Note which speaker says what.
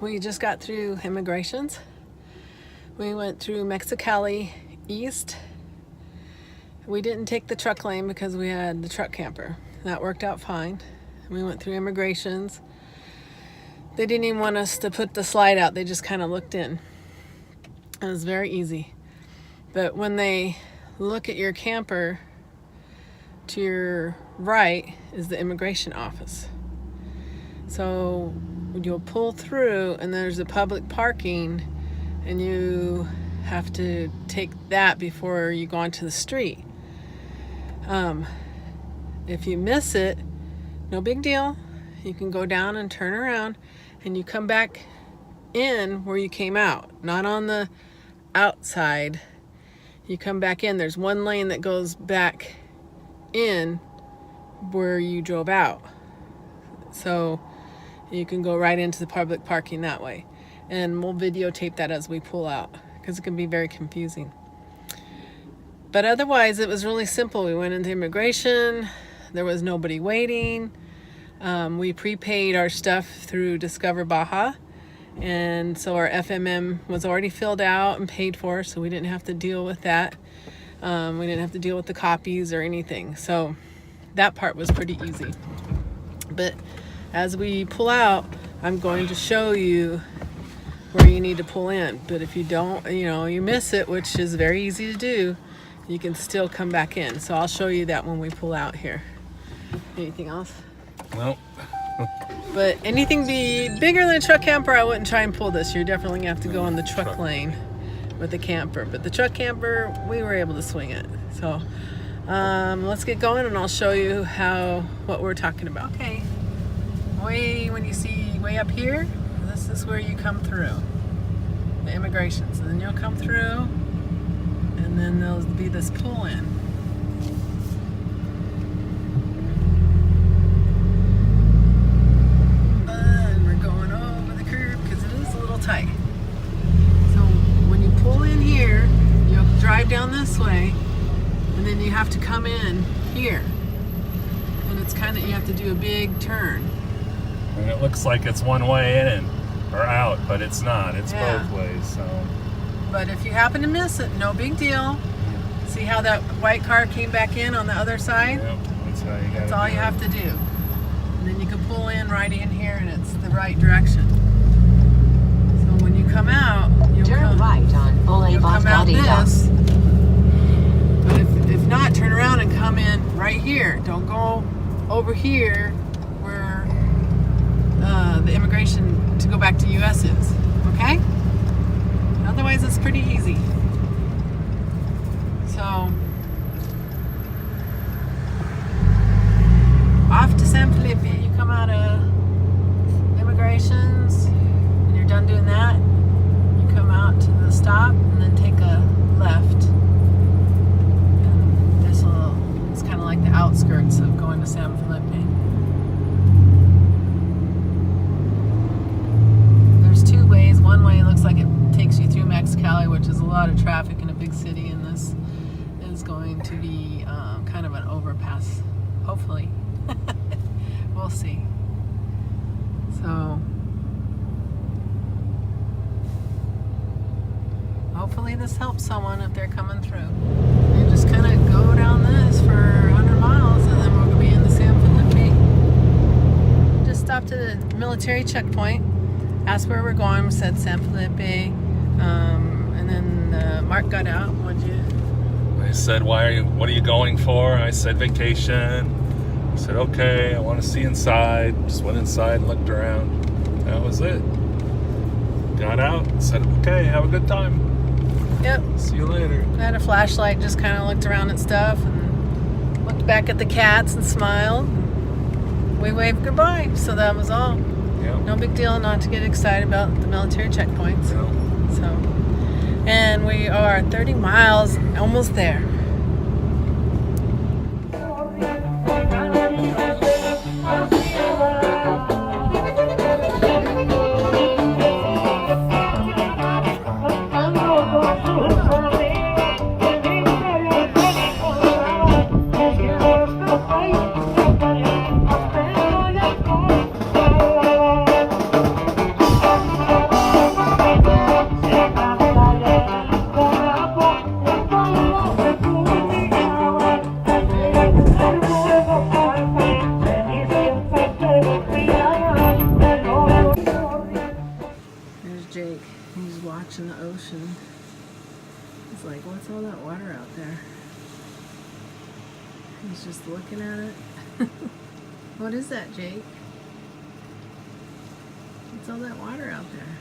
Speaker 1: we just got through immigrations. We went through Mexicali East. We didn't take the truck lane because we had the truck camper. That worked out fine. We went through immigrations. They didn't even want us to put the slide out. They just kind of looked in. It was very easy. But when they look at your camper, to your right is the immigration office. So you'll pull through and there's a public parking and you have to take that before you go onto the street. If you miss it, no big deal. You can go down and turn around and you come back in where you came out, not on the outside. You come back in. There's one lane that goes back in where you drove out. So you can go right into the public parking that way. And we'll videotape that as we pull out because it can be very confusing. But otherwise, it was really simple. We went into immigration. There was nobody waiting. We prepaid our stuff through Discover Baja. And so our FMM was already filled out and paid for, so we didn't have to deal with that. We didn't have to deal with the copies or anything. So that part was pretty easy. But as we pull out, I'm going to show you where you need to pull in. But if you don't, you miss it, which is very easy to do, you can still come back in. So I'll show you that when we pull out here. Anything else?
Speaker 2: No.
Speaker 1: But anything be bigger than a truck camper, I wouldn't try and pull this. You're definitely going to have to go in the truck lane with the camper. But the truck camper, we were able to swing it. So let's get going and I'll show you what we're talking about. Okay. When you see way up here, this is where you come through. The immigrations. And then you'll come through and then there'll be this pull in. Tight. So when you pull in here, you'll drive down this way and then you have to come in here. And it's you have to do a big turn.
Speaker 2: And it looks like it's one way in or out, but it's not. It's both ways. So.
Speaker 1: But if you happen to miss it, no big deal. See how that white car came back in on the other side?
Speaker 2: Yep,
Speaker 1: that's all you have to do. And then you can pull in right in here and it's the right direction. When you come out, you'll come
Speaker 3: right on
Speaker 1: you'll come out this. But if not, turn around and come in right here. Don't go over here where the immigration to go back to US is. Okay? Otherwise, it's pretty easy. So, off to San Felipe. You come out of immigrations. Done doing that, you come out to the stop and then take a left. And it's kind of like the outskirts of going to San Felipe. There's two ways. One way looks like it takes you through Mexicali, which is a lot of traffic in a big city, and this is going to be kind of an overpass, hopefully. We'll see. So hopefully this helps someone if they're coming through. You just kind of go down this for 100 miles and then we're going to be in the San Felipe. Just stopped at a military checkpoint, asked where we're going, we said San Felipe, and then Mark got out. What'd you?
Speaker 2: I said, what are you going for? I said vacation. He said, okay, I want to see inside. Just went inside and looked around. That was it. Got out, said, okay, have a good time.
Speaker 1: Yep.
Speaker 2: See you later.
Speaker 1: I had a flashlight, just kind of looked around at stuff and looked back at the cats and smiled. We waved goodbye, so that was all.
Speaker 2: Yep.
Speaker 1: No big deal not to get excited about the military checkpoints.
Speaker 2: Yep.
Speaker 1: So, and we are 30 miles, almost there. He's like, what's all that water out there? He's just looking at it. What is that, Jake? What's all that water out there?